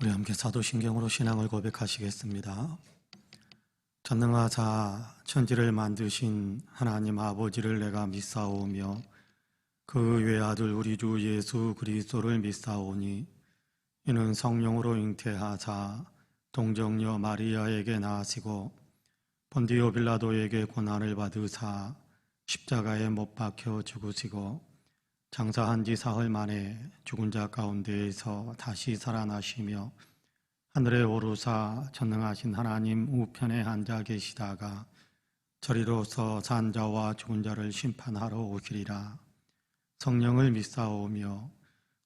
우리 함께 사도신경으로 신앙을 고백하시겠습니다. 전능하사 천지를 만드신 하나님 아버지를 내가 믿사오며 그 외아들 우리 주 예수 그리스도를 믿사오니 이는 성령으로 잉태하사 동정녀 마리아에게 나으시고 본디오 빌라도에게 고난을 받으사 십자가에 못 박혀 죽으시고 장사한 지 사흘 만에 죽은 자 가운데에서 다시 살아나시며 하늘에 오르사 전능하신 하나님 우편에 앉아 계시다가 저리로서 산 자와 죽은 자를 심판하러 오시리라. 성령을 믿사오며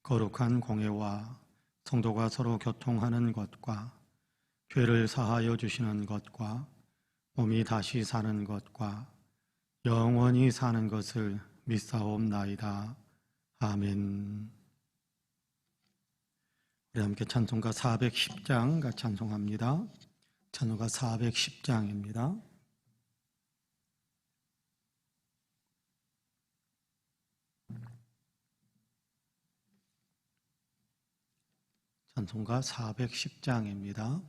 거룩한 공회와 성도가 서로 교통하는 것과 죄를 사하여 주시는 것과 몸이 다시 사는 것과 영원히 사는 것을 믿사옵나이다. 아멘. 우리 함께 찬송가 410장 같이 찬송합니다. 찬송가 410장입니다. 찬송가 410장입니다.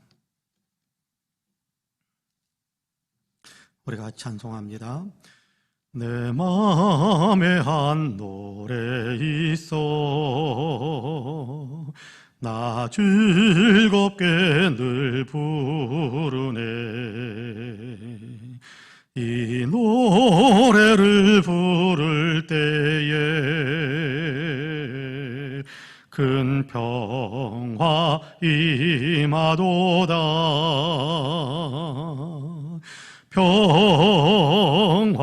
우리가 찬송합니다. 내 마음에 한 노래 있어 나 즐겁게 늘 부르네. 이 노래를 부를 때에 큰 평화 임하도다. 평화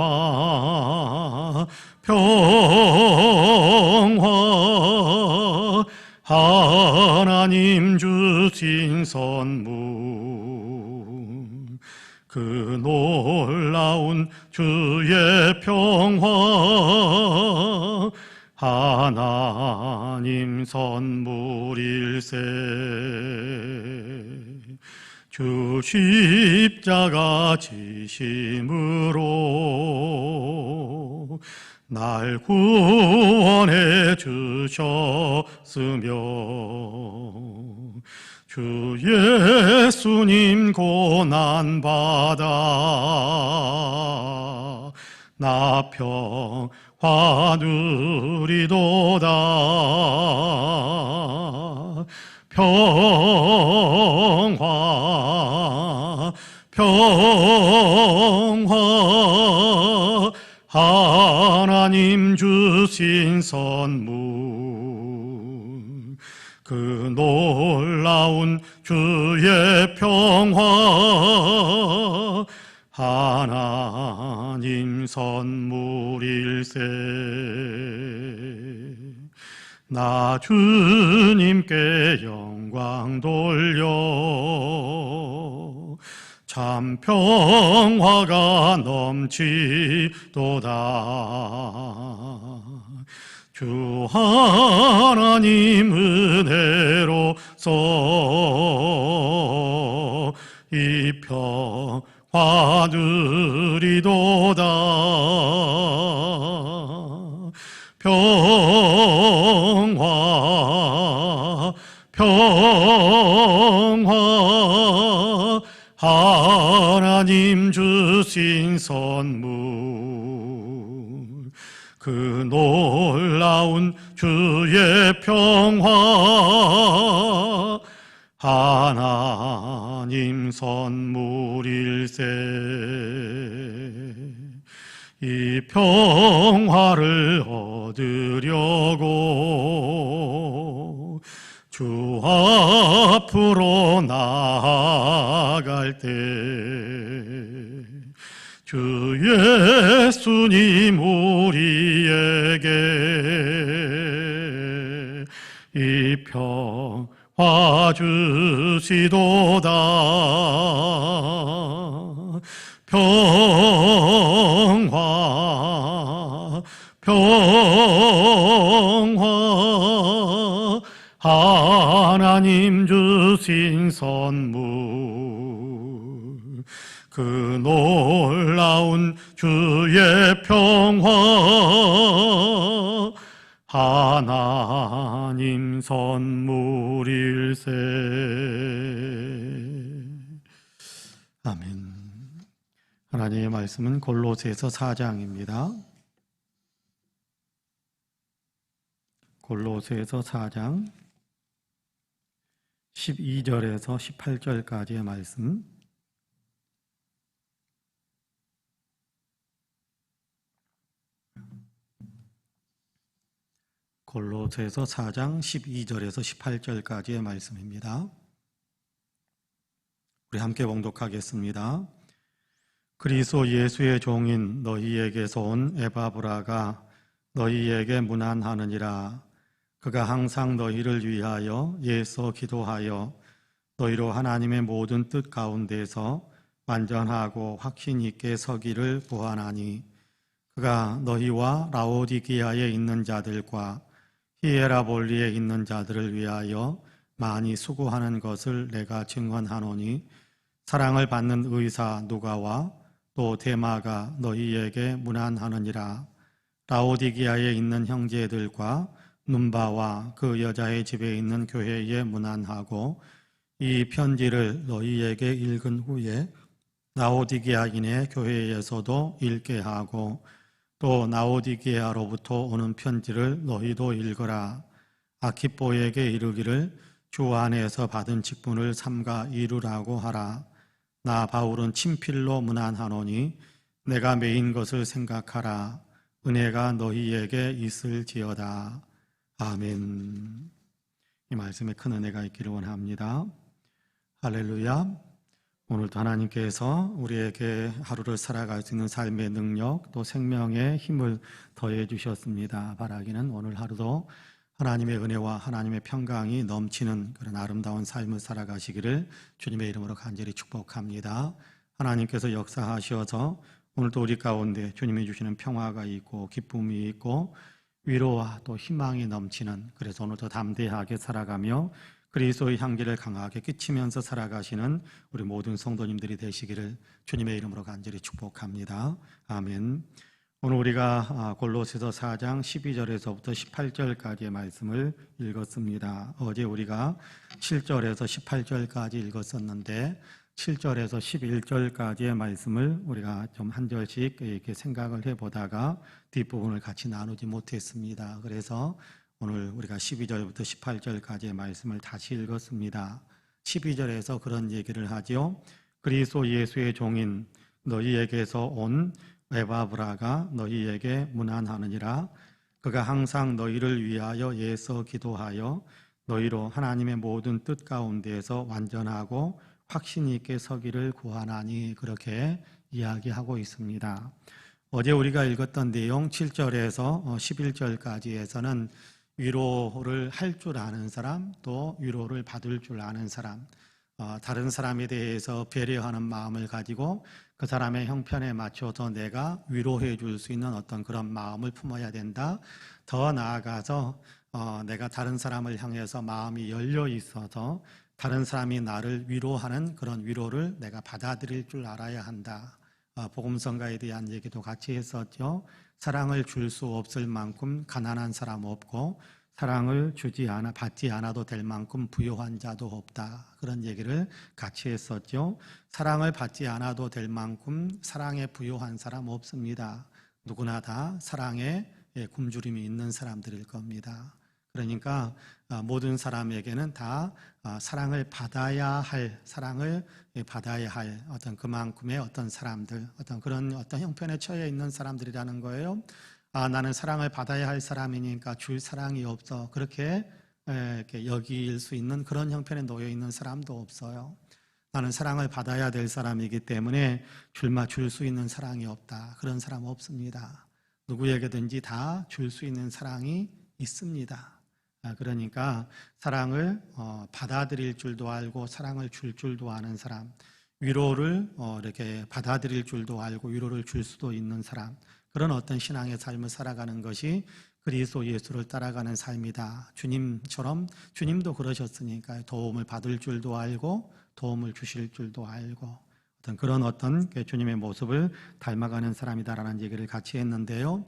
평화 하나님 주신 선물 그 놀라운 주의 평화 하나님 선물일세. 주 십자가 지심으로 날 구원해 주셨으며 주 예수님 고난받아 나 평화 누리도다. 평화 평화 하나님 주신 선물 그 놀라운 주의 평화 하나님 선물일세. 나 주님께 영광 돌려 참 평화가 넘치도다. 주 하나님 은혜로서 이 평화 누리도다. 평화 평화 하나님 주신 선물 그 놀라운 주의 평화 하나님 선물일세. 이 평화를 얻으려고 주 앞으로 나아갈 때 주 예수님 우리에게 이 평화 주시도다. 평화 평화 하나님 주신 선물 그 놀라운 주의 평화 하나님 선물일세. 아멘. 하나님의 말씀은 골로새서 4장입니다. 골로새서 4장 12절에서 18절까지의 말씀. 골로새서 4장 12절에서 18절까지의 말씀입니다. 우리 함께 봉독하겠습니다. 그리스도 예수의 종인 너희에게서 온 에바브라가 너희에게 문안하느니라. 그가 항상 너희를 위하여 애써 기도하여 너희로 하나님의 모든 뜻 가운데서 완전하고 확신 있게 서기를 구하나니, 그가 너희와 라오디게아에 있는 자들과 히에라볼리에 있는 자들을 위하여 많이 수고하는 것을 내가 증언하노니, 사랑을 받는 의사 누가와 또 데마가 너희에게 문안하느니라. 라오디게아에 있는 형제들과 눈바와 그 여자의 집에 있는 교회에 문안하고, 이 편지를 너희에게 읽은 후에 라오디게아인의 교회에서도 읽게 하고, 또 라오디게아로부터 오는 편지를 너희도 읽어라. 아키뽀에게 이르기를 주 안에서 받은 직분을 삼가 이루라고 하라. 나 바울은 친필로 문안하노니 내가 매인 것을 생각하라. 은혜가 너희에게 있을지어다. 아멘. 이 말씀에 큰 은혜가 있기를 원합니다. 할렐루야. 오늘도 하나님께서 우리에게 하루를 살아갈 수 있는 삶의 능력, 또 생명의 힘을 더해 주셨습니다. 바라기는 오늘 하루도 하나님의 은혜와 하나님의 평강이 넘치는 그런 아름다운 삶을 살아가시기를 주님의 이름으로 간절히 축복합니다. 하나님께서 역사하셔서 오늘도 우리 가운데 주님이 주시는 평화가 있고 기쁨이 있고 위로와 또 희망이 넘치는, 그래서 오늘도 담대하게 살아가며 그리스도의 향기를 강하게 끼치면서 살아가시는 우리 모든 성도님들이 되시기를 주님의 이름으로 간절히 축복합니다. 아멘. 오늘 우리가 골로새서 4장 12절에서부터 18절까지의 말씀을 읽었습니다. 어제 우리가 7절에서 18절까지 읽었었는데 7절에서 11절까지의 말씀을 우리가 좀 한 절씩 이렇게 생각을 해보다가 뒷부분을 같이 나누지 못했습니다. 그래서 오늘 우리가 12절부터 18절까지의 말씀을 다시 읽었습니다. 12절에서 그런 얘기를 하죠. 그리스도 예수의 종인 너희에게서 온 에바브라가 너희에게 문안하느니라. 그가 항상 너희를 위하여 애써 기도하여 너희로 하나님의 모든 뜻 가운데에서 완전하고 확신 있게 서기를 구하나니, 그렇게 이야기하고 있습니다. 어제 우리가 읽었던 내용 7절에서 11절까지에서는 위로를 할 줄 아는 사람, 또 위로를 받을 줄 아는 사람, 다른 사람에 대해서 배려하는 마음을 가지고 그 사람의 형편에 맞춰서 내가 위로해 줄 수 있는 어떤 그런 마음을 품어야 된다. 더 나아가서 내가 다른 사람을 향해서 마음이 열려 있어서 다른 사람이 나를 위로하는 그런 위로를 내가 받아들일 줄 알아야 한다. 복음성가에 대한 얘기도 같이 했었죠. 사랑을 줄 수 없을 만큼 가난한 사람 없고, 사랑을 받지 않아도 될 만큼 부요한 자도 없다. 그런 얘기를 같이 했었죠. 사랑을 받지 않아도 될 만큼 사랑에 부요한 사람 없습니다. 누구나 다 사랑에 굶주림이 있는 사람들일 겁니다. 그러니까 모든 사람에게는 다 사랑을 받아야 할 어떤 그만큼의 어떤 사람들, 어떤 그런 어떤 형편에 처해 있는 사람들이라는 거예요. 나는 사랑을 받아야 할 사람이니까 줄 사랑이 없어, 그렇게 이렇게 여길 수 있는 그런 형편에 놓여 있는 사람도 없어요. 나는 사랑을 받아야 될 사람이기 때문에 줄 수 있는 사랑이 없다, 그런 사람 없습니다. 누구에게든지 다 줄 수 있는 사랑이 있습니다. 그러니까 사랑을 받아들일 줄도 알고 사랑을 줄 줄도 아는 사람, 위로를 이렇게 받아들일 줄도 알고 위로를 줄 수도 있는 사람, 그런 어떤 신앙의 삶을 살아가는 것이 그리스도 예수를 따라가는 삶이다. 주님처럼, 주님도 그러셨으니까 도움을 받을 줄도 알고 도움을 주실 줄도 알고 그런 주님의 모습을 닮아가는 사람이다라는 얘기를 같이 했는데요.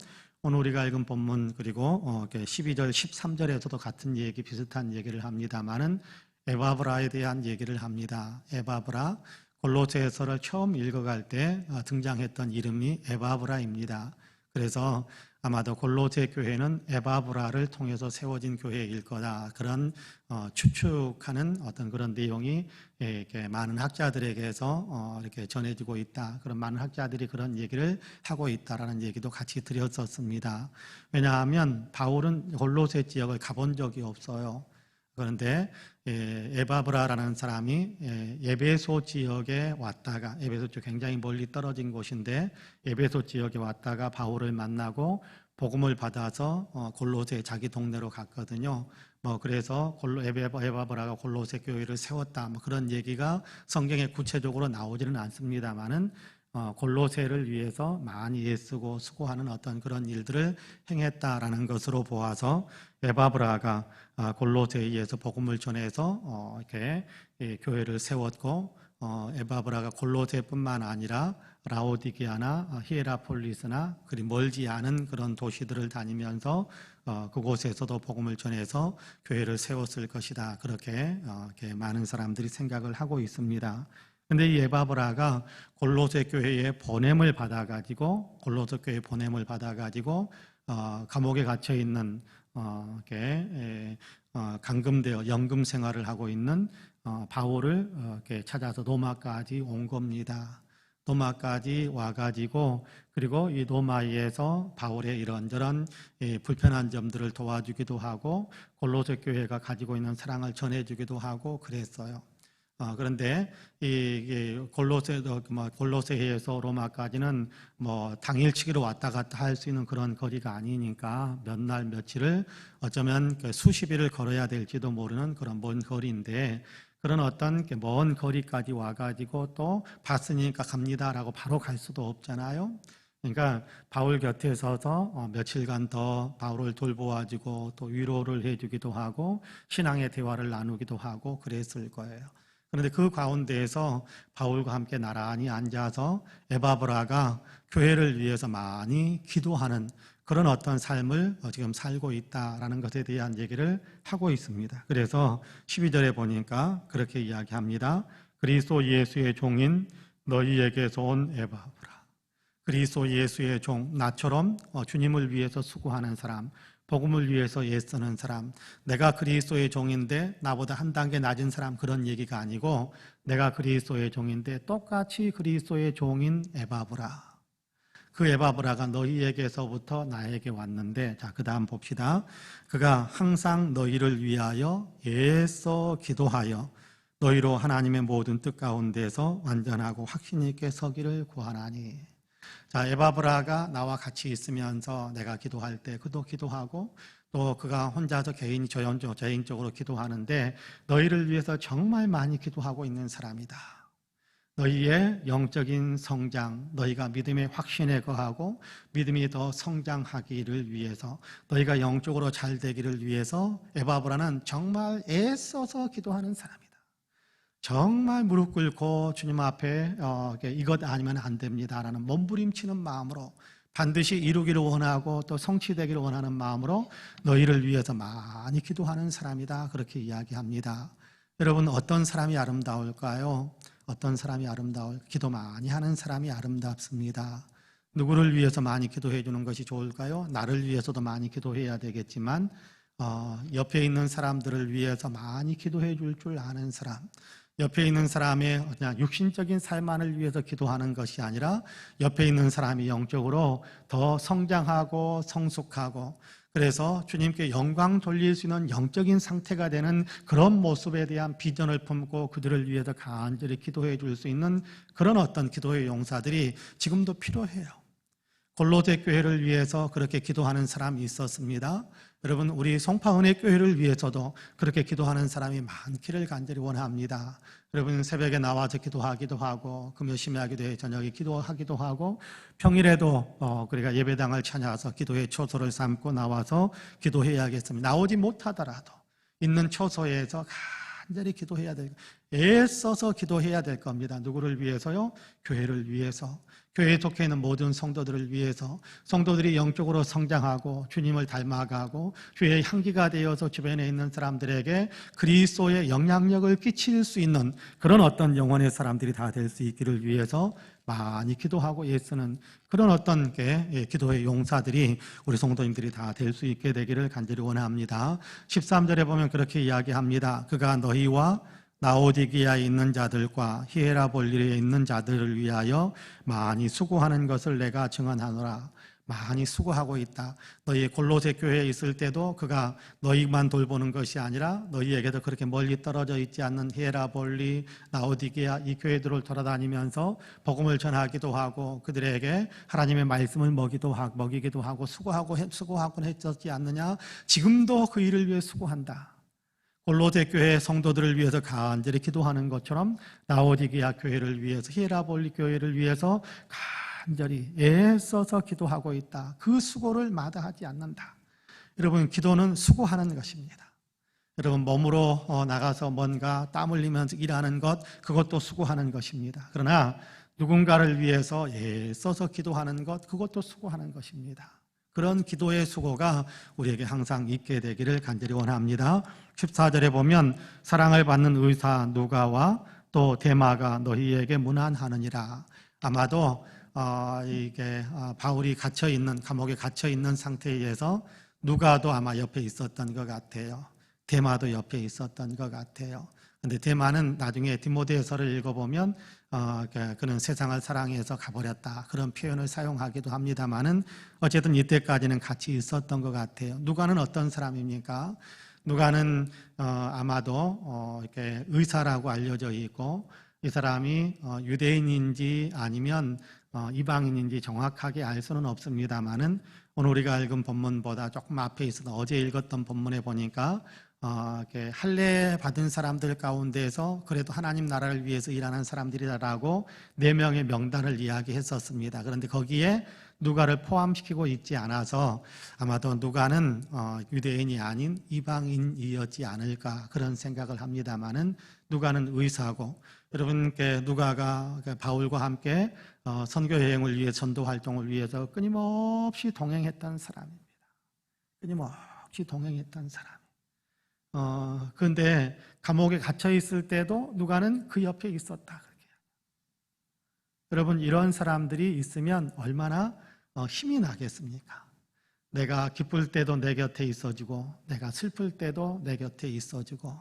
오늘 우리가 읽은 본문 그리고 12절, 13절에서도 같은 얘기, 비슷한 얘기를 합니다만은 에바브라에 대한 얘기를 합니다. 에바브라, 골로새서를 처음 읽어갈 때 등장했던 이름이 에바브라입니다. 그래서 아마도 골로새 교회는 에바브라를 통해서 세워진 교회일 거다. 그런 추측하는 어떤 그런 내용이 이렇게 많은 학자들에게서 이렇게 전해지고 있다. 그런 많은 학자들이 그런 얘기를 하고 있다라는 얘기도 같이 드렸었습니다. 왜냐하면 바울은 골로새 지역을 가본 적이 없어요. 그런데 에바브라라는 사람이 에베소 지역에 왔다가, 에베소 쪽 굉장히 멀리 떨어진 곳인데 에베소 지역에 왔다가 바울을 만나고 복음을 받아서 골로새 자기 동네로 갔거든요. 그래서 에바브라가 골로새 교회를 세웠다, 그런 얘기가 성경에 구체적으로 나오지는 않습니다만은 골로새를 위해서 많이 애쓰고 수고하는 어떤 그런 일들을 행했다라는 것으로 보아서 에바브라가 골로새에 의해서 복음을 전해서 이렇게 교회를 세웠고, 에바브라가 골로새뿐만 아니라 라오디게아나 히에라폴리스나 그리 멀지 않은 그런 도시들을 다니면서 그곳에서도 복음을 전해서 교회를 세웠을 것이다. 그렇게 많은 사람들이 생각을 하고 있습니다. 근데 이 에바브라가 골로새 교회에 보냄을 받아가지고 감옥에 갇혀 있는 감금되어 연금 생활을 하고 있는 바울을 찾아서 로마까지 온 겁니다. 로마까지 와가지고 그리고 이 로마에서 바울의 이런저런 불편한 점들을 도와주기도 하고 골로새 교회가 가지고 있는 사랑을 전해주기도 하고 그랬어요. 그런데 이 골로새에서 로마까지는 당일치기로 왔다 갔다 할 수 있는 그런 거리가 아니니까 몇 날 며칠을 어쩌면 수십 일을 걸어야 될지도 모르는 그런 먼 거리인데, 그런 어떤 먼 거리까지 와가지고 또 봤으니까 갑니다라고 바로 갈 수도 없잖아요. 그러니까 바울 곁에 서서 며칠간 더 바울을 돌보아주고 또 위로를 해주기도 하고 신앙의 대화를 나누기도 하고 그랬을 거예요. 그런데 그 가운데에서 바울과 함께 나란히 앉아서 에바브라가 교회를 위해서 많이 기도하는 그런 어떤 삶을 지금 살고 있다라는 것에 대한 얘기를 하고 있습니다. 그래서 12절에 보니까 그렇게 이야기합니다. 그리스도 예수의 종인 너희에게서 온 에바브라. 그리스도 예수의 종, 나처럼 주님을 위해서 수고하는 사람, 복음을 위해서 애쓰는 사람, 내가 그리스도의 종인데 나보다 한 단계 낮은 사람, 그런 얘기가 아니고 내가 그리스도의 종인데 똑같이 그리스도의 종인 에바브라. 그 에바브라가 너희에게서부터 나에게 왔는데, 자, 그 다음 봅시다. 그가 항상 너희를 위하여 애써 기도하여 너희로 하나님의 모든 뜻 가운데서 완전하고 확신 있게 서기를 구하나니. 자, 에바브라가 나와 같이 있으면서 내가 기도할 때 그도 기도하고 또 그가 혼자서 개인적으로 기도하는데 너희를 위해서 정말 많이 기도하고 있는 사람이다. 너희의 영적인 성장, 너희가 믿음의 확신에 거하고 믿음이 더 성장하기를 위해서, 너희가 영적으로 잘 되기를 위해서 에바브라는 정말 애써서 기도하는 사람이다. 정말 무릎 꿇고 주님 앞에 이것 아니면 안 됩니다라는 몸부림치는 마음으로 반드시 이루기를 원하고 또 성취되기를 원하는 마음으로 너희를 위해서 많이 기도하는 사람이다. 그렇게 이야기합니다. 여러분, 어떤 사람이 아름다울까요? 어떤 사람이 기도 많이 하는 사람이 아름답습니다. 누구를 위해서 많이 기도해 주는 것이 좋을까요? 나를 위해서도 많이 기도해야 되겠지만 옆에 있는 사람들을 위해서 많이 기도해 줄 아는 사람, 옆에 있는 사람의 그냥 육신적인 삶만을 위해서 기도하는 것이 아니라 옆에 있는 사람이 영적으로 더 성장하고 성숙하고 그래서 주님께 영광 돌릴 수 있는 영적인 상태가 되는 그런 모습에 대한 비전을 품고 그들을 위해서 간절히 기도해 줄 수 있는 그런 어떤 기도의 용사들이 지금도 필요해요. 골로새 교회를 위해서 그렇게 기도하는 사람이 있었습니다. 여러분, 우리 송파은혜 교회를 위해서도 그렇게 기도하는 사람이 많기를 간절히 원합니다. 여러분, 새벽에 나와서 기도하기도 하고 금요 심야기도 해 저녁에 기도하기도 하고 평일에도 우리가 예배당을 찾아와서 기도의 초소를 삼고 나와서 기도해야겠습니다. 나오지 못하더라도 있는 초소에서 간절히 기도해야 될, 애써서 기도해야 될 겁니다. 누구를 위해서요? 교회를 위해서. 교회에 속해 있는 모든 성도들을 위해서 성도들이 영적으로 성장하고 주님을 닮아가고 주의 향기가 되어서 주변에 있는 사람들에게 그리스도의 영향력을 끼칠 수 있는 그런 어떤 영혼의 사람들이 다 될 수 있기를 위해서 많이 기도하고 애쓰는 그런 어떤 기도의 용사들이 우리 성도님들이 다 될 수 있게 되기를 간절히 원합니다. 13절에 보면 그렇게 이야기합니다. 그가 너희와 라오디게아에 있는 자들과 히에라볼리에 있는 자들을 위하여 많이 수고하는 것을 내가 증언하노라. 많이 수고하고 있다. 너희 골로새 교회에 있을 때도 그가 너희만 돌보는 것이 아니라 너희에게도 그렇게 멀리 떨어져 있지 않는 히에라볼리, 라오디게아 이 교회들을 돌아다니면서 복음을 전하기도 하고 그들에게 하나님의 말씀을 먹이기도 하고 수고하곤 했었지 않느냐. 지금도 그 일을 위해 수고한다. 골로새 교회 성도들을 위해서 간절히 기도하는 것처럼 라오디게아 교회를 위해서 히에라볼리 교회를 위해서 간절히 애써서 기도하고 있다. 그 수고를 마다하지 않는다. 여러분, 기도는 수고하는 것입니다. 여러분, 몸으로 나가서 뭔가 땀 흘리면서 일하는 것, 그것도 수고하는 것입니다. 그러나 누군가를 위해서 애써서 기도하는 것, 그것도 수고하는 것입니다. 그런 기도의 수고가 우리에게 항상 있게 되기를 간절히 원합니다. 14절에 보면 사랑을 받는 의사 누가와 또 데마가 너희에게 문안하느니라. 아마도 바울이 감옥에 갇혀 있는 상태에서 누가도 아마 옆에 있었던 것 같아요. 데마도 옆에 있었던 것 같아요. 근데 데마는 나중에 디모데서를 읽어보면 그는 세상을 사랑해서 가버렸다 그런 표현을 사용하기도 합니다만은 어쨌든 이때까지는 같이 있었던 것 같아요. 누가는 어떤 사람입니까? 누가는 아마도 이렇게 의사라고 알려져 있고 이 사람이 유대인인지 아니면 이방인인지 정확하게 알 수는 없습니다만은 오늘 우리가 읽은 본문보다 조금 앞에 있어서 어제 읽었던 본문에 보니까 할례 받은 사람들 가운데서 그래도 하나님 나라를 위해서 일하는 사람들이라고 4명의 명단을 이야기했었습니다. 그런데 거기에 누가를 포함시키고 있지 않아서 아마도 누가는 유대인이 아닌 이방인이었지 않을까 그런 생각을 합니다만은 누가는 의사고 여러분께 누가가 바울과 함께 선교 여행을 위해 전도 활동을 위해서 끊임없이 동행했던 사람입니다. 끊임없이 동행했던 사람. 그런데 감옥에 갇혀 있을 때도 누가는 그 옆에 있었다. 그렇게. 여러분, 이런 사람들이 있으면 얼마나 힘이 나겠습니까? 내가 기쁠 때도 내 곁에 있어주고 내가 슬플 때도 내 곁에 있어주고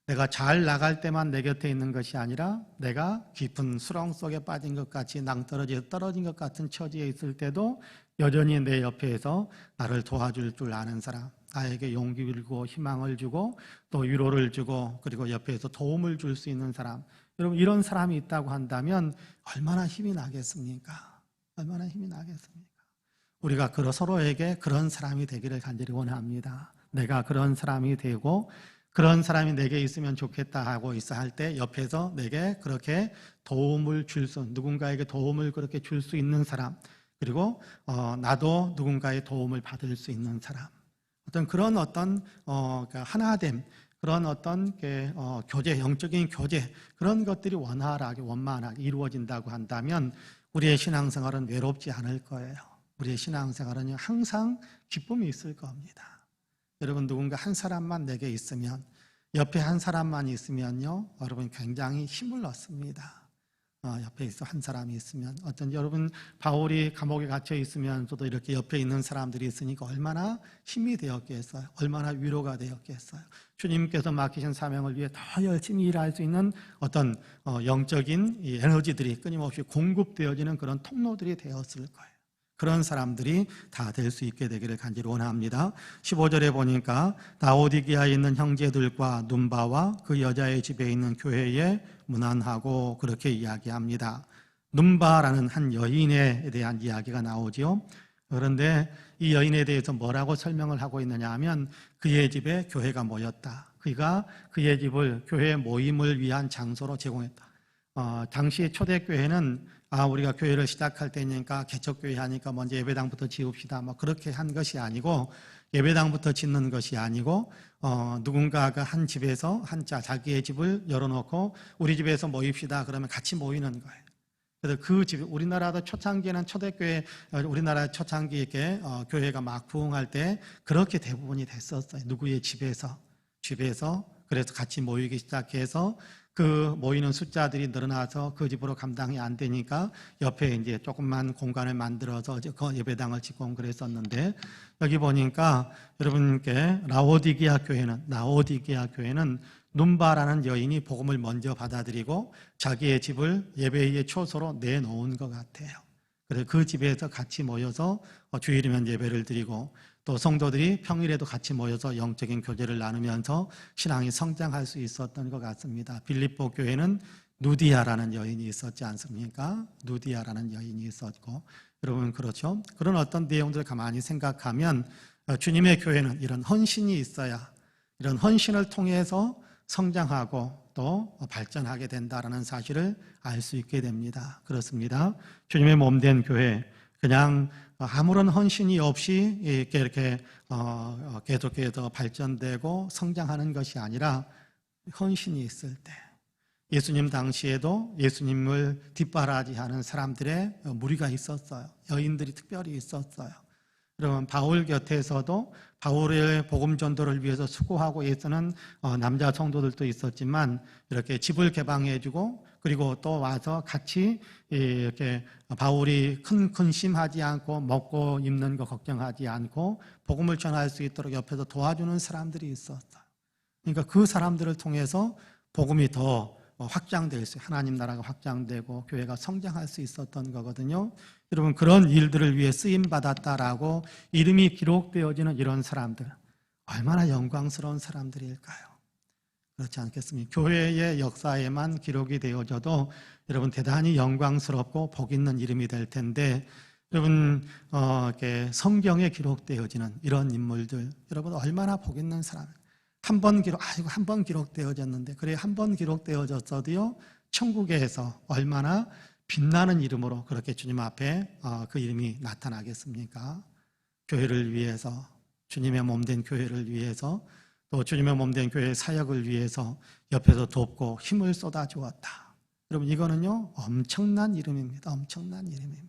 내가 잘 나갈 때만 내 곁에 있는 것이 아니라 내가 깊은 수렁 속에 빠진 것 같이 떨어진 것 같은 처지에 있을 때도 여전히 내 옆에서 나를 도와줄 줄 아는 사람, 나에게 용기를 주고 희망을 주고 또 위로를 주고 그리고 옆에서 도움을 줄 수 있는 사람, 여러분 이런 사람이 있다고 한다면 얼마나 힘이 나겠습니까? 얼마나 힘이 나겠습니까? 우리가 서로에게 그런 사람이 되기를 간절히 원합니다. 내가 그런 사람이 되고 그런 사람이 내게 있으면 좋겠다 하고 있어 할 때 옆에서 내게 그렇게 도움을 누군가에게 도움을 그렇게 줄 수 있는 사람, 그리고 나도 누군가의 도움을 받을 수 있는 사람, 그런 하나됨, 그런 교제, 영적인 교제, 그런 것들이 원만하게 이루어진다고 한다면 우리의 신앙생활은 외롭지 않을 거예요. 우리의 신앙생활은 항상 기쁨이 있을 겁니다. 여러분, 누군가 한 사람만 내게 있으면, 옆에 한 사람만 있으면요, 여러분 굉장히 힘을 얻습니다. 옆에 있어 한 사람이 있으면 어쩐지 여러분 바울이 감옥에 갇혀 있으면서도 이렇게 옆에 있는 사람들이 있으니까 얼마나 힘이 되었겠어요. 얼마나 위로가 되었겠어요. 주님께서 맡기신 사명을 위해 더 열심히 일할 수 있는 어떤 영적인 이 에너지들이 끊임없이 공급되어지는 그런 통로들이 되었을 거예요. 그런 사람들이 다 될 수 있게 되기를 간절히 원합니다. 15절에 보니까 라오디게아에 있는 형제들과 눈바와 그 여자의 집에 있는 교회에 문안하고 그렇게 이야기합니다. 눈바라는 한 여인에 대한 이야기가 나오지요. 그런데 이 여인에 대해서 뭐라고 설명을 하고 있느냐 하면 그의 집에 교회가 모였다. 그가 그의 집을 교회 모임을 위한 장소로 제공했다. 당시 초대교회는 우리가 교회를 시작할 때니까 개척교회 하니까 먼저 예배당부터 지읍시다 그렇게 한 것이 아니고, 예배당부터 짓는 것이 아니고 누군가가 한 집에서 자기의 집을 열어놓고 우리 집에서 모입시다 그러면 같이 모이는 거예요. 그래서 그 집, 우리나라도 초창기에는 초대교회, 우리나라 초창기 이렇게 교회가 막 부흥할 때 그렇게 대부분이 됐었어요. 누구의 집에서. 그래서 같이 모이기 시작해서 그 모이는 숫자들이 늘어나서 그 집으로 감당이 안 되니까 옆에 이제 조금만 공간을 만들어서 그 예배당을 짓고 그랬었는데, 여기 보니까 여러분께 라오디게아 교회는 눈바라는 여인이 복음을 먼저 받아들이고 자기의 집을 예배의 초소로 내놓은 것 같아요. 그래서 그 집에서 같이 모여서 주일이면 예배를 드리고, 또 성도들이 평일에도 같이 모여서 영적인 교제를 나누면서 신앙이 성장할 수 있었던 것 같습니다. 빌립보 교회는 누디아라는 여인이 있었지 않습니까? 누디아라는 여인이 있었고, 여러분 그렇죠? 그런 어떤 내용들을 가만히 생각하면 주님의 교회는 이런 헌신이 있어야, 이런 헌신을 통해서 성장하고 또 발전하게 된다는 사실을 알 수 있게 됩니다. 그렇습니다. 주님의 몸된 교회, 그냥 아무런 헌신이 없이 이렇게 계속해서 발전되고 성장하는 것이 아니라, 헌신이 있을 때, 예수님 당시에도 예수님을 뒷바라지하는 사람들의 무리가 있었어요. 여인들이 특별히 있었어요. 그러면 바울 곁에서도 바울의 복음 전도를 위해서 수고하고 애쓰는 남자 성도들도 있었지만, 이렇게 집을 개방해주고 그리고 또 와서 같이 이렇게 바울이 근심하지 않고 먹고 입는 거 걱정하지 않고 복음을 전할 수 있도록 옆에서 도와주는 사람들이 있었어요. 그러니까 그 사람들을 통해서 복음이 더 확장될 수, 하나님 나라가 확장되고 교회가 성장할 수 있었던 거거든요. 여러분, 그런 일들을 위해 쓰임받았다라고 이름이 기록되어지는 이런 사람들, 얼마나 영광스러운 사람들일까요? 그렇지 않겠습니까? 교회의 역사에만 기록이 되어져도 여러분 대단히 영광스럽고 복 있는 이름이 될 텐데, 여러분 이렇게 성경에 기록되어지는 이런 인물들, 여러분 얼마나 복 있는 사람. 한 번 기록되어졌는데, 그래 한 번 기록되어졌어도요, 천국에서 얼마나 빛나는 이름으로 그렇게 주님 앞에 그 이름이 나타나겠습니까? 교회를 위해서, 주님의 몸된 교회를 위해서, 또 주님의 몸된 교회의 사역을 위해서 옆에서 돕고 힘을 쏟아주었다. 여러분, 이거는요 엄청난 이름입니다. 엄청난 이름입니다.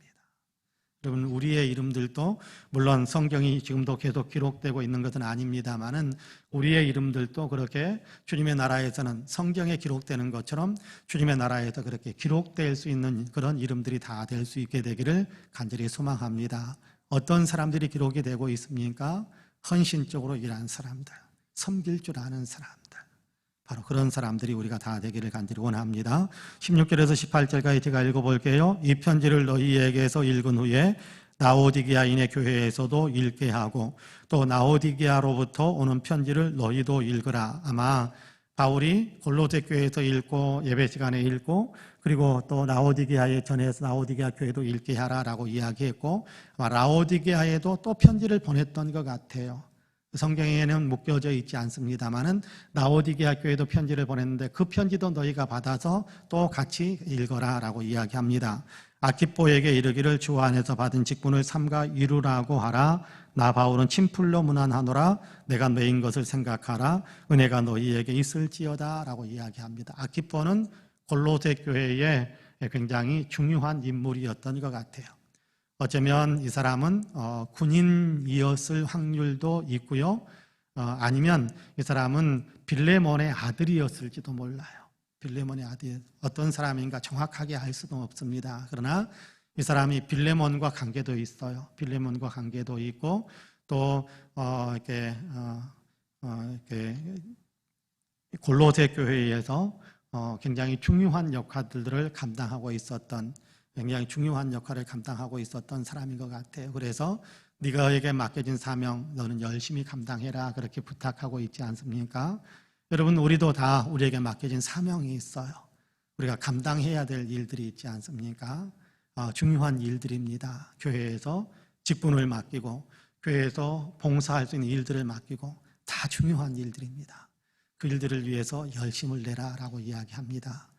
여러분, 우리의 이름들도 물론 성경이 지금도 계속 기록되고 있는 것은 아닙니다만은, 우리의 이름들도 그렇게 주님의 나라에서는 성경에 기록되는 것처럼 주님의 나라에서 그렇게 기록될 수 있는 그런 이름들이 다 될 수 있게 되기를 간절히 소망합니다. 어떤 사람들이 기록이 되고 있습니까? 헌신적으로 일한 사람들, 섬길 줄 아는 사람들, 바로 그런 사람들이 우리가 다 되기를 간절히 원합니다. 16절에서 18절까지 제가 읽어볼게요. 이 편지를 너희에게서 읽은 후에 라오디게아인의 교회에서도 읽게 하고, 또 라오디게아로부터 오는 편지를 너희도 읽으라. 아마 바울이 골로새 교회에서 읽고 예배 시간에 읽고, 그리고 또 라오디게아에 전해서 라오디게아 교회도 읽게 하라라고 이야기했고, 아마 라오디게아에도 또 편지를 보냈던 것 같아요. 성경에는 묶여져 있지 않습니다만은 라오디게아 교회도 편지를 보냈는데, 그 편지도 너희가 받아서 또 같이 읽어라라고 이야기합니다. 아키포에게 이르기를 주 안에서 받은 직분을 삼가 이루라고 하라. 나 바울은 침풀로 문안하노라. 내가 너인 것을 생각하라. 은혜가 너희에게 있을지어다 라고 이야기합니다. 아키포는 골로새 교회의 굉장히 중요한 인물이었던 것 같아요. 어쩌면 이 사람은 군인이었을 확률도 있고요. 아니면 이 사람은 빌레몬의 아들이었을지도 몰라요. 빌레몬의 아들, 어떤 사람인가 정확하게 알 수도 없습니다. 그러나 이 사람이 빌레몬과 관계도 있어요. 빌레몬과 관계도 있고, 또 이렇게 골로새 교회에서 굉장히 중요한 역할들을 감당하고 있었던, 굉장히 중요한 역할을 감당하고 있었던 사람인 것 같아요. 그래서 네가에게 맡겨진 사명 너는 열심히 감당해라, 그렇게 부탁하고 있지 않습니까? 여러분, 우리도 다 우리에게 맡겨진 사명이 있어요. 우리가 감당해야 될 일들이 있지 않습니까? 중요한 일들입니다. 교회에서 직분을 맡기고 교회에서 봉사할 수 있는 일들을 맡기고 다 중요한 일들입니다. 그 일들을 위해서 열심을 내라라고 이야기합니다.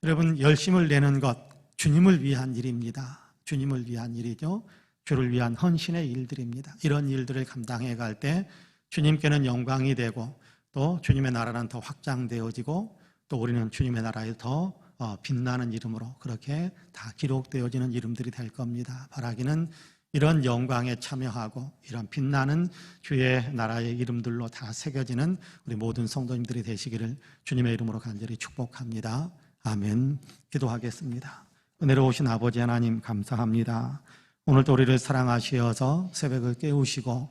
여러분, 열심을 내는 것, 주님을 위한 일입니다. 주님을 위한 일이죠. 주를 위한 헌신의 일들입니다. 이런 일들을 감당해 갈 때 주님께는 영광이 되고, 또 주님의 나라는 더 확장되어지고, 또 우리는 주님의 나라에 더 빛나는 이름으로 그렇게 다 기록되어지는 이름들이 될 겁니다. 바라기는 이런 영광에 참여하고 이런 빛나는 주의 나라의 이름들로 다 새겨지는 우리 모든 성도님들이 되시기를 주님의 이름으로 간절히 축복합니다. 아멘. 기도하겠습니다. 은혜로우신 아버지 하나님 감사합니다. 오늘도 우리를 사랑하시어서 새벽을 깨우시고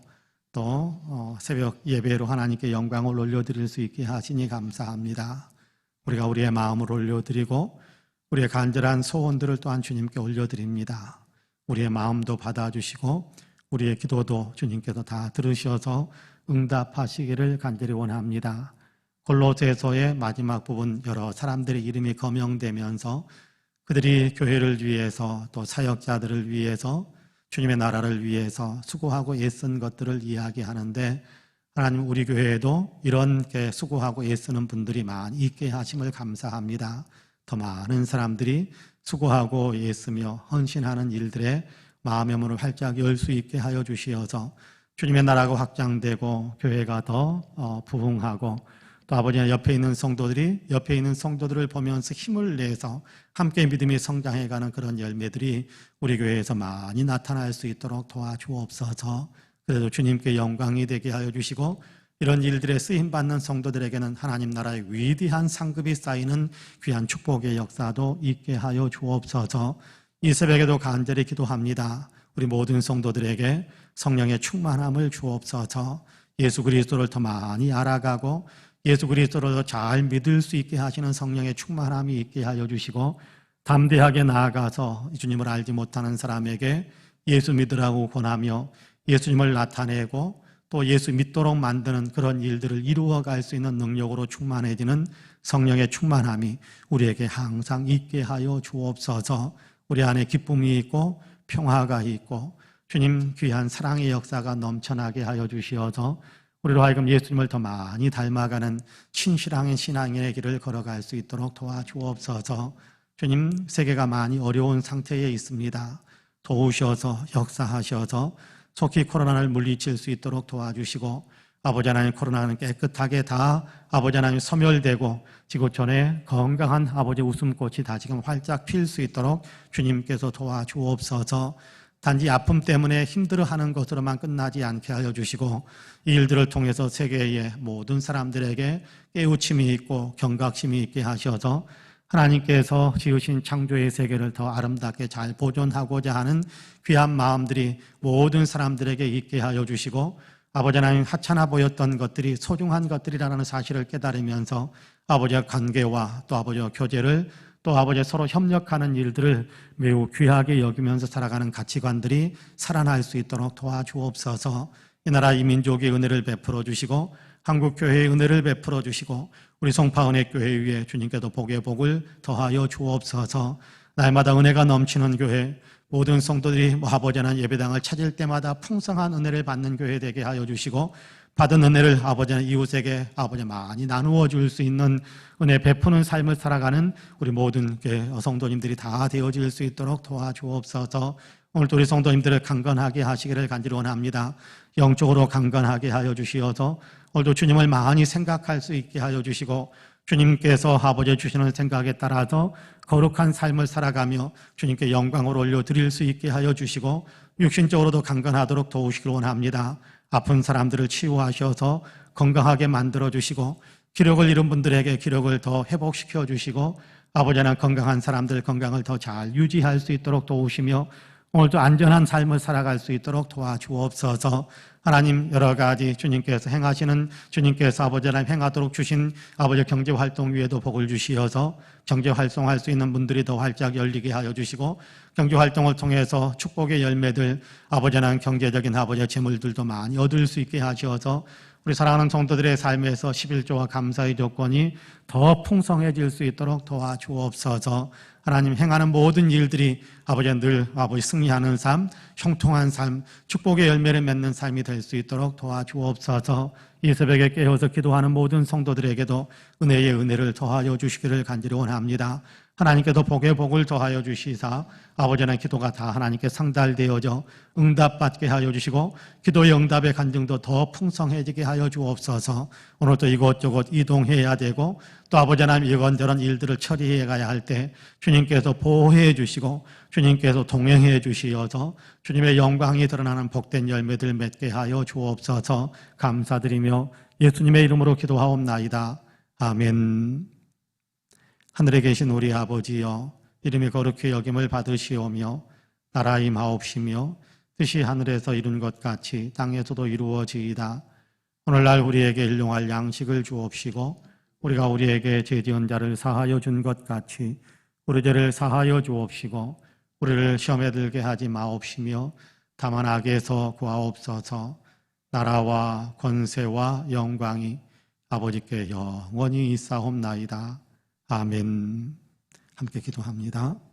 또 새벽 예배로 하나님께 영광을 올려드릴 수 있게 하시니 감사합니다. 우리가 우리의 마음을 올려드리고 우리의 간절한 소원들을 또한 주님께 올려드립니다. 우리의 마음도 받아주시고 우리의 기도도 주님께서 다 들으셔서 응답하시기를 간절히 원합니다. 골로새서의 마지막 부분 여러 사람들의 이름이 거명되면서 그들이 교회를 위해서 또 사역자들을 위해서 주님의 나라를 위해서 수고하고 애쓴 것들을 이야기하는데 하나님 우리 교회에도 이런 수고하고 애쓰는 분들이 많이 있게 하심을 감사합니다. 더 많은 사람들이 수고하고 애쓰며 헌신하는 일들에 마음의 문을 활짝 열 수 있게 하여 주시어서 주님의 나라가 확장되고 교회가 더 부흥하고 또 아버지 옆에 있는 성도들을 보면서 힘을 내서 함께 믿음이 성장해가는 그런 열매들이 우리 교회에서 많이 나타날 수 있도록 도와주옵소서. 그래도 주님께 영광이 되게 하여 주시고 이런 일들에 쓰임받는 성도들에게는 하나님 나라의 위대한 상급이 쌓이는 귀한 축복의 역사도 있게 하여 주옵소서. 이 새벽에도 간절히 기도합니다. 우리 모든 성도들에게 성령의 충만함을 주옵소서. 예수 그리스도를 더 많이 알아가고 예수 그리스도를 더 잘 믿을 수 있게 하시는 성령의 충만함이 있게 하여 주시고 담대하게 나아가서 주님을 알지 못하는 사람에게 예수 믿으라고 권하며 예수님을 나타내고 또 예수 믿도록 만드는 그런 일들을 이루어갈 수 있는 능력으로 충만해지는 성령의 충만함이 우리에게 항상 있게 하여 주옵소서. 우리 안에 기쁨이 있고 평화가 있고 주님 귀한 사랑의 역사가 넘쳐나게 하여 주시어서 우리로 하여금 예수님을 더 많이 닮아가는 신실한 신앙인의 길을 걸어갈 수 있도록 도와주옵소서. 주님, 세계가 많이 어려운 상태에 있습니다. 도우셔서 역사하셔서 속히 코로나를 물리칠 수 있도록 도와주시고 아버지 하나님 코로나는 깨끗하게 다 아버지 하나님 소멸되고 지구촌에 건강한 아버지 웃음꽃이 다시금 활짝 필 수 있도록 주님께서 도와주옵소서. 단지 아픔 때문에 힘들어하는 것으로만 끝나지 않게 하여 주시고 이 일들을 통해서 세계의 모든 사람들에게 깨우침이 있고 경각심이 있게 하셔서 하나님께서 지으신 창조의 세계를 더 아름답게 잘 보존하고자 하는 귀한 마음들이 모든 사람들에게 있게 하여 주시고 아버지 하나님 하찮아 보였던 것들이 소중한 것들이라는 사실을 깨달으면서 아버지와 관계와 또 아버지와 교제를 또 아버지 서로 협력하는 일들을 매우 귀하게 여기면서 살아가는 가치관들이 살아날 수 있도록 도와주옵소서. 이 나라 이 민족의 은혜를 베풀어 주시고 한국교회의 은혜를 베풀어 주시고 우리 송파은혜교회 위에 주님께도 복의 복을 더하여 주옵소서. 날마다 은혜가 넘치는 교회 모든 성도들이 아버지 하나님 예배당을 찾을 때마다 풍성한 은혜를 받는 교회 되게 하여 주시고 받은 은혜를 아버지 하나님 이웃에게 아버지 많이 나누어 줄 수 있는 은혜 베푸는 삶을 살아가는 우리 모든 성도님들이 다 되어질 수 있도록 도와주옵소서. 오늘도 우리 성도님들을 강건하게 하시기를 간절히 원합니다. 영적으로 강건하게 하여 주시어서 오늘도 주님을 많이 생각할 수 있게 하여 주시고 주님께서 아버지 주시는 생각에 따라서 거룩한 삶을 살아가며 주님께 영광을 올려드릴 수 있게 하여 주시고 육신적으로도 강건하도록 도우시길 원합니다. 아픈 사람들을 치유하셔서 건강하게 만들어주시고 기력을 잃은 분들에게 기력을 더 회복시켜 주시고 아버지 하나님 건강한 사람들 건강을 더 잘 유지할 수 있도록 도우시며 오늘도 안전한 삶을 살아갈 수 있도록 도와주옵소서. 하나님 여러 가지 주님께서 행하시는 주님께서 아버지 하나님 행하도록 주신 아버지 경제활동 위에도 복을 주시어서 경제활동할 수 있는 분들이 더 활짝 열리게 하여 주시고 경제활동을 통해서 축복의 열매들 아버지 하나님 경제적인 아버지의 재물들도 많이 얻을 수 있게 하셔서 우리 사랑하는 성도들의 삶에서 11조와 감사의 조건이 더 풍성해질 수 있도록 도와주옵소서. 하나님 행하는 모든 일들이 아버지 늘 아버지 승리하는 삶, 형통한 삶, 축복의 열매를 맺는 삶이 될 수 있도록 도와주옵소서. 이 새벽에 깨어서 기도하는 모든 성도들에게도 은혜의 은혜를 더하여 주시기를 간절히 원합니다. 하나님께서 복에 복을 더하여 주시사 아버지의 기도가 다 하나님께 상달되어져 응답받게 하여 주시고 기도의 응답의 간증도 더 풍성해지게 하여 주옵소서. 오늘도 이곳저곳 이동해야 되고 또 아버지 하나님 이런저런 일들을 처리해 가야 할 때 주님께서 보호해 주시고 주님께서 동행해 주시어서 주님의 영광이 드러나는 복된 열매들 맺게 하여 주옵소서. 감사드리며 예수님의 이름으로 기도하옵나이다. 아멘. 하늘에 계신 우리 아버지여, 이름이 거룩히 여김을 받으시오며 나라 임하옵시며 뜻이 하늘에서 이룬 것 같이 땅에서도 이루어지이다. 오늘날 우리에게 일용할 양식을 주옵시고 우리가 우리에게 죄지은 자를 사하여 준 것 같이 우리 죄를 사하여 주옵시고 우리를 시험에 들게 하지 마옵시며 다만 악에서 구하옵소서. 나라와 권세와 영광이 아버지께 영원히 있사옵나이다. 아멘. 함께 기도합니다.